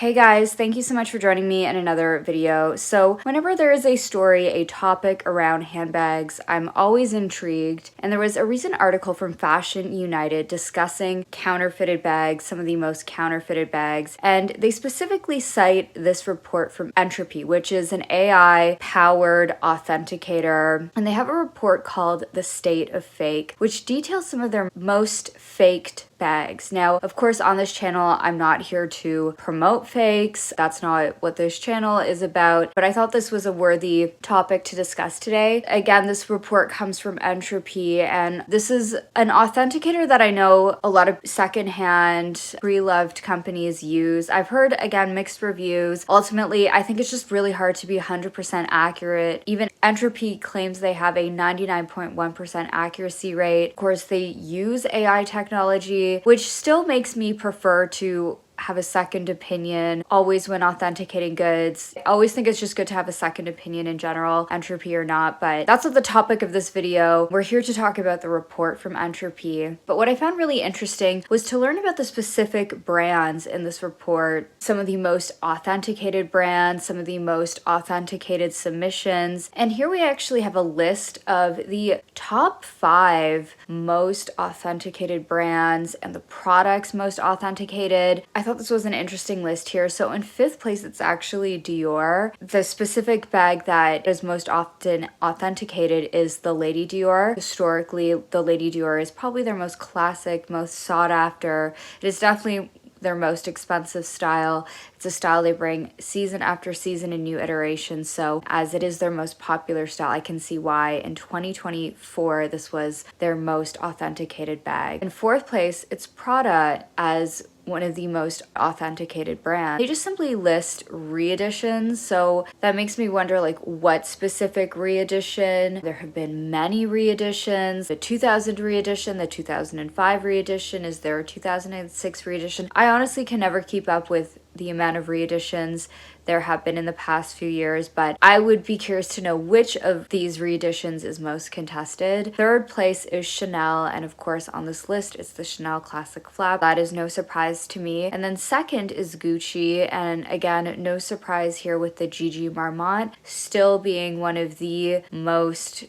Hey guys, thank you so much for joining me in another video. So whenever there is a story, a topic around handbags, I'm always intrigued. And there was a recent article from Fashion United discussing counterfeited bags, some of the most counterfeited bags. And they specifically cite this report from Entropy, which is an AI-powered authenticator. And they have a report called The State of Fake, which details some of their most faked bags. Now, of course, on this channel, I'm not here to promote fakes. That's not what this channel is about, but I thought this was a worthy topic to discuss today. Again, this report comes from Entropy, and this is an authenticator that I know a lot of secondhand, pre-loved companies use. I've heard, again, mixed reviews. Ultimately, I think it's just really hard to be 100% accurate. Even Entropy claims they have a 99.1% accuracy rate. Of course, they use AI technology, which still makes me prefer to have a second opinion always when authenticating goods. I always think it's just good to have a second opinion in general, Entropy or not, but that's not the topic of this video. We're here to talk about the report from Entropy. But what I found really interesting was to learn about the specific brands in this report, some of the most authenticated brands, some of the most authenticated submissions. And here we actually have a list of the top 5 most authenticated brands and the products most authenticated. I thought this was an interesting list here. So in 5th place, it's actually Dior. The specific bag that is most often authenticated is the Lady Dior. Historically, the Lady Dior is probably their most classic, most sought after. It is definitely their most expensive style. It's a style they bring season after season in new iterations. So as it is their most popular style, I can see why in 2024, this was their most authenticated bag. In 4th place, it's Prada as one of the most authenticated brands. They just simply list re-editions, so that makes me wonder like what specific re-edition. There have been many re-editions. The 2000 re-edition, the 2005 re-edition, is there a 2006 re-edition? I honestly can never keep up with the amount of re-editions there have been in the past few years, but I would be curious to know which of these re-editions is most contested. 3rd place is Chanel, and of course on this list it's the Chanel Classic Flap. That is no surprise to me. And then 2nd is Gucci, and again, no surprise here with the Gigi Marmont still being one of the most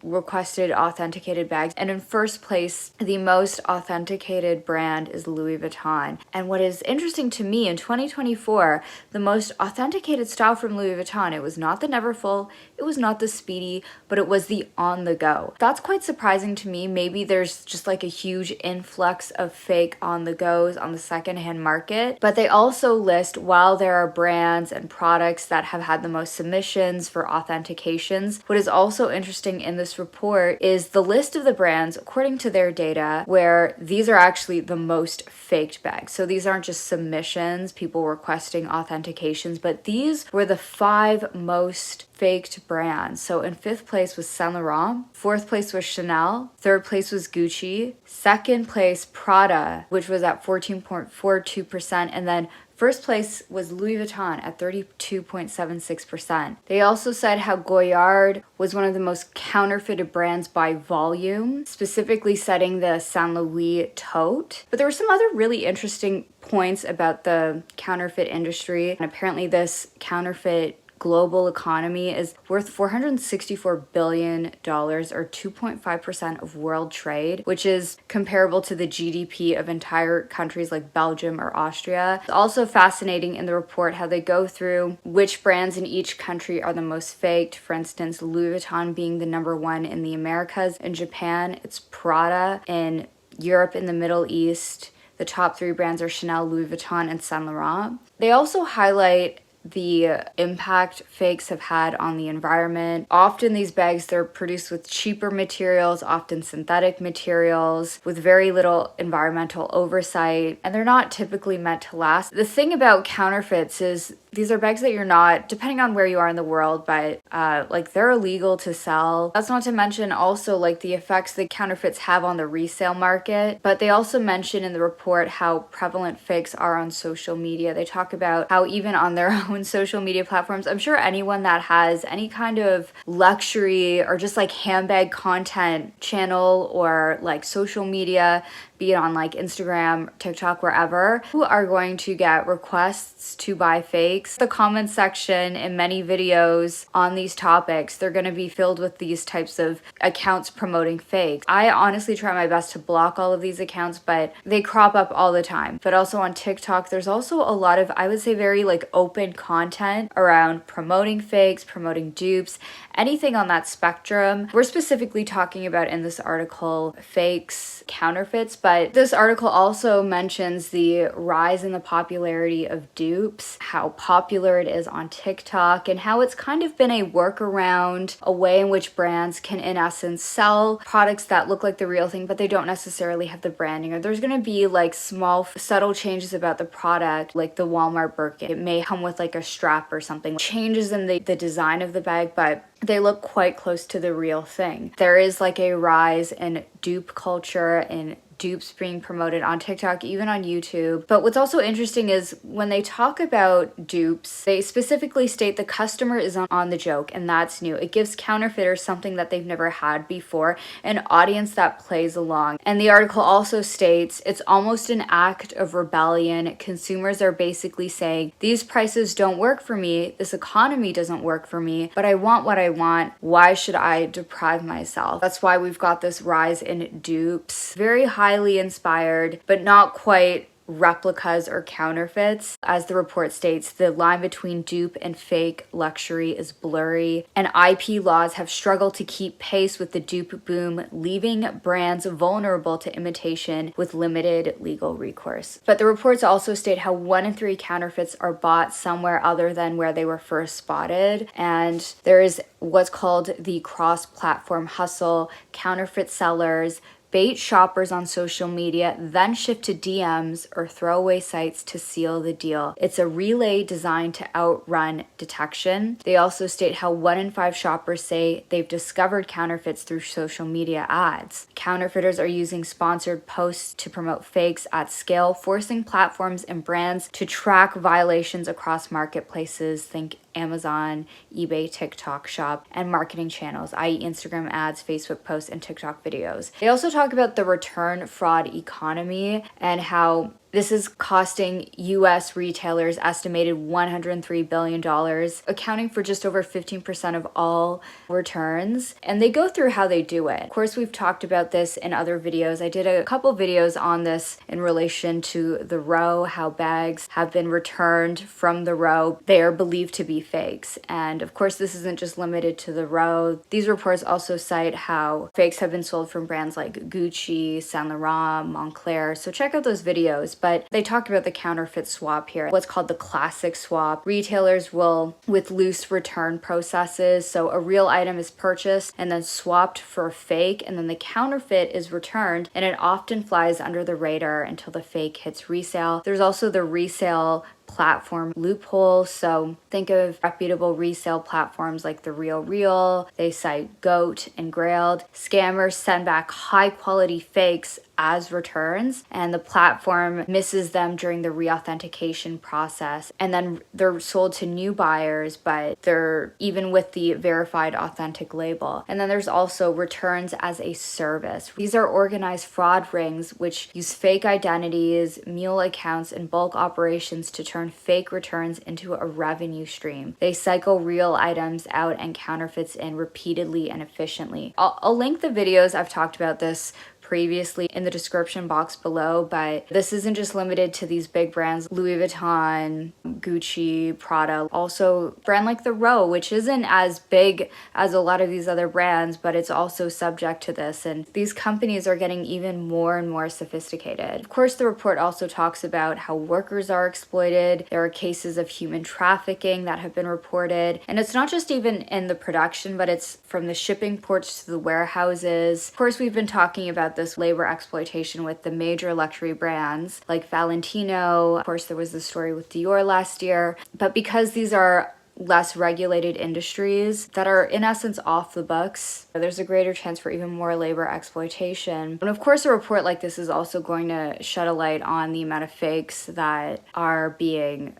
requested authenticated bags. And in 1st place, the most authenticated brand is Louis Vuitton. And what is interesting to me in 2024, the most authenticated style from Louis Vuitton, it was not the Neverfull, it was not the Speedy, but it was the On The Go. That's quite surprising to me. Maybe there's just like a huge influx of fake On The Goes on the secondhand market, but they also list, while there are brands and products that have had the most submissions for authentications, what is also interesting in this report is the list of the brands according to their data, where these are actually the most faked bags. So these aren't just submissions, people requesting authentications, but these were the 5 most faked brands. So in 5th place was Saint Laurent, 4th place was Chanel, 3rd place was Gucci, 2nd place Prada, which was at 14.42%, and then 1st place was Louis Vuitton at 32.76%. They also said how Goyard was one of the most counterfeited brands by volume, specifically setting the Saint Louis tote. But there were some other really interesting points about the counterfeit industry, and apparently this counterfeit global economy is worth $464 billion, or 2.5% of world trade, which is comparable to the GDP of entire countries like Belgium or Austria. It's also fascinating in the report how they go through which brands in each country are the most faked. For instance, Louis Vuitton being the number 1 in the Americas. In Japan, it's Prada. In Europe, in the Middle East, the top 3 brands are Chanel, Louis Vuitton, and Saint Laurent. They also highlight the impact fakes have had on the environment. Often these bags, they're produced with cheaper materials, often synthetic materials, with very little environmental oversight, and they're not typically meant to last. The thing about counterfeits is These are bags that you're not, depending on where you are in the world, but like they're illegal to sell. That's not to mention also like the effects that counterfeits have on the resale market. But they also mention in the report how prevalent fakes are on social media. They talk about how even on their own social media platforms, I'm sure anyone that has any kind of luxury or just like handbag content channel or like social media, be it on like Instagram, TikTok, wherever, who are going to get requests to buy fakes. The comment section in many videos on these topics, they're going to be filled with these types of accounts promoting fakes. I honestly try my best to block all of these accounts, but they crop up all the time. But also on TikTok, there's also a lot of, I would say, very like open content around promoting fakes, promoting dupes, anything on that spectrum. We're specifically talking about in this article fakes, counterfeits, but this article also mentions the rise in the popularity of dupes, how popular it is on TikTok, and how it's kind of been a workaround, a way in which brands can in essence sell products that look like the real thing, but they don't necessarily have the branding. Or there's going to be like small subtle changes about the product, like the Walmart Birkin. It may come with like a strap or something, changes in the design of the bag, but they look quite close to the real thing. There is like a rise in dupe culture and dupes being promoted on TikTok, even on YouTube. But what's also interesting is when they talk about dupes, they specifically state the customer is on the joke, and that's new. It gives counterfeiters something that they've never had before, an audience that plays along. And the article also states it's almost an act of rebellion. Consumers are basically saying, these prices don't work for me, this economy doesn't work for me, but I want what I want. Why should I deprive myself? That's why we've got this rise in dupes. Very highly inspired, but not quite replicas or counterfeits. As the report states, the line between dupe and fake luxury is blurry, and IP laws have struggled to keep pace with the dupe boom, leaving brands vulnerable to imitation with limited legal recourse. But the reports also state how 1 in 3 counterfeits are bought somewhere other than where they were first spotted, and there is what's called the cross-platform hustle. Counterfeit sellers bait shoppers on social media, then shift to DMs or throwaway sites to seal the deal. It's a relay designed to outrun detection. They also state how 1 in 5 shoppers say they've discovered counterfeits through social media ads. Counterfeiters are using sponsored posts to promote fakes at scale, forcing platforms and brands to track violations across marketplaces. Think Amazon, eBay, TikTok Shop, and marketing channels, i.e. Instagram ads, Facebook posts, and TikTok videos. They also talk about the return fraud economy and how this is costing U.S. retailers estimated $103 billion, accounting for just over 15% of all returns. And they go through how they do it. Of course, we've talked about this in other videos. I did a couple videos on this in relation to the row, how bags have been returned from the row. They are believed to be fakes. And of course, this isn't just limited to the row. These reports also cite how fakes have been sold from brands like Gucci, Saint Laurent, Montclair. So check out those videos. But they talked about the counterfeit swap here, what's called the classic swap. Retailers will, with loose return processes, so a real item is purchased and then swapped for a fake, and then the counterfeit is returned, and it often flies under the radar until the fake hits resale. There's also the resale platform loophole. So think of reputable resale platforms like The Real. They cite Goat and Grailed. Scammers send back high quality fakes as returns, and the platform misses them during the reauthentication process, and then they're sold to new buyers, but they're even with the verified authentic label. And then there's also returns as a service. These are organized fraud rings which use fake identities, mule accounts, and bulk operations to turn fake returns into a revenue stream. They cycle real items out and counterfeits in repeatedly and efficiently. I'll link the videos. I've talked about this previously in the description box below, but this isn't just limited to these big brands, Louis Vuitton, Gucci, Prada. Also brand like The Row, which isn't as big as a lot of these other brands, but it's also subject to this, and these companies are getting even more and more sophisticated. Of course, the report also talks about how workers are exploited. There are cases of human trafficking that have been reported, and it's not just even in the production, but it's from the shipping ports to the warehouses. Of course, we've been talking about this labor exploitation with the major luxury brands like Valentino. Of course, there was the story with Dior last year. But because these are less regulated industries that are in essence off the books, there's a greater chance for even more labor exploitation. And of course, a report like this is also going to shed a light on the amount of fakes that are being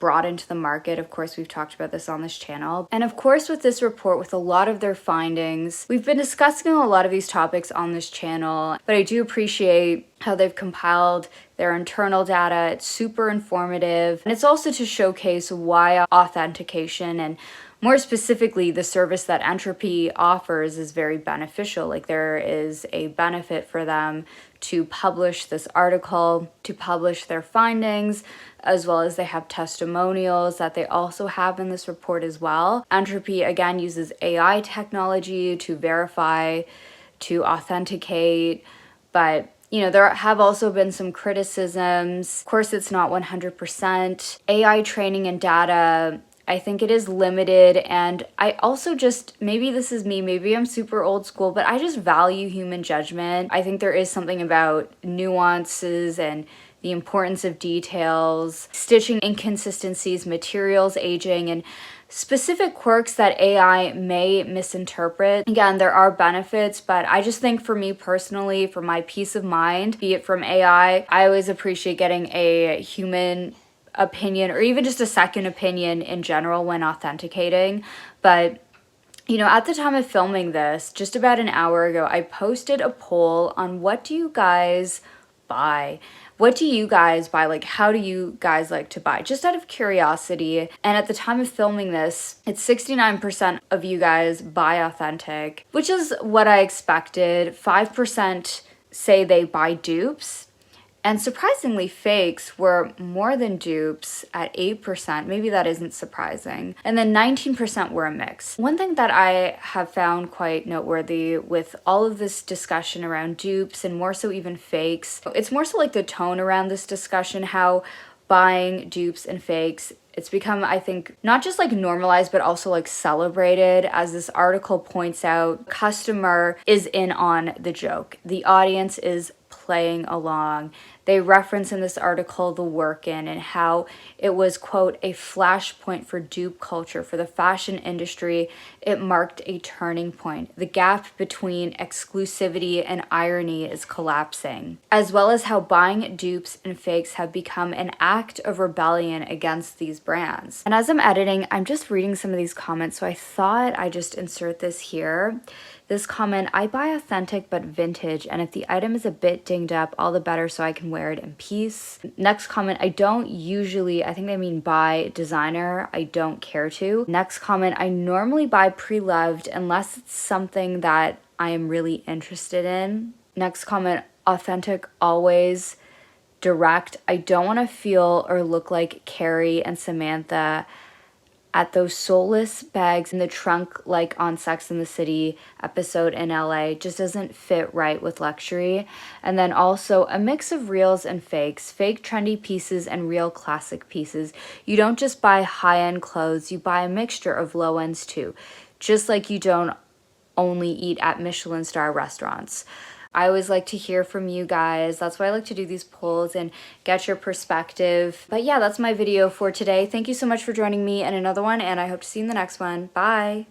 brought into the market. Of course, we've talked about this on this channel. And of course, with this report, with a lot of their findings, we've been discussing a lot of these topics on this channel, but I do appreciate how they've compiled their internal data. It's super informative. And it's also to showcase why authentication, and more specifically, the service that Entropy offers, is very beneficial. Like, there is a benefit for them to publish this article, to publish their findings, as well as they have testimonials that they also have in this report as well. Entropy, again, uses AI technology to verify, to authenticate, but you know, there have also been some criticisms. Of course, it's not 100%. AI training and data, I think it is limited, and I also just, maybe this is me, maybe I'm super old school, but I just value human judgment. I think there is something about nuances and the importance of details, stitching inconsistencies, materials aging, and specific quirks that AI may misinterpret. Again, there are benefits, but I just think for me personally, for my peace of mind, be it from AI, I always appreciate getting a human opinion or even just a second opinion in general when authenticating. But you know, at the time of filming this, just about an hour ago, I posted a poll on what do you guys buy? What do you guys buy? Like, how do you guys like to buy? Just out of curiosity. And at the time of filming this, it's 69% of you guys buy authentic, which is what I expected. 5% say they buy dupes. And surprisingly, fakes were more than dupes at 8%. Maybe that isn't surprising. And then 19% were a mix. One thing that I have found quite noteworthy with all of this discussion around dupes, and more so even fakes, it's more so like the tone around this discussion, how buying dupes and fakes, it's become, I think, not just like normalized, but also like celebrated. As this article points out, customer is in on the joke. The audience is playing along. They reference in this article the work-in and how it was, quote, a flashpoint for dupe culture for the fashion industry. It marked a turning point. The gap between exclusivity and irony is collapsing, as well as how buying dupes and fakes have become an act of rebellion against these brands. And as I'm editing, I'm just reading some of these comments, so I thought I'd just insert this here. This comment, I buy authentic but vintage, and if the item is a bit dinged up, all the better so I can wear it in peace. Next comment, I don't usually, I think they mean buy designer, I don't care to. Next comment, I normally buy pre-loved unless it's something that I am really interested in. Next comment, authentic always, direct. I don't want to feel or look like Carrie and Samantha at those soulless bags in the trunk like on Sex and the City episode in LA. Just doesn't fit right with luxury. And then also a mix of reals and fakes, fake trendy pieces and real classic pieces. You don't just buy high-end clothes, you buy a mixture of low ends too. Just like you don't only eat at Michelin star restaurants. I always like to hear from you guys. That's why I like to do these polls and get your perspective. But yeah, that's my video for today. Thank you so much for joining me in another one, and I hope to see you in the next one. Bye!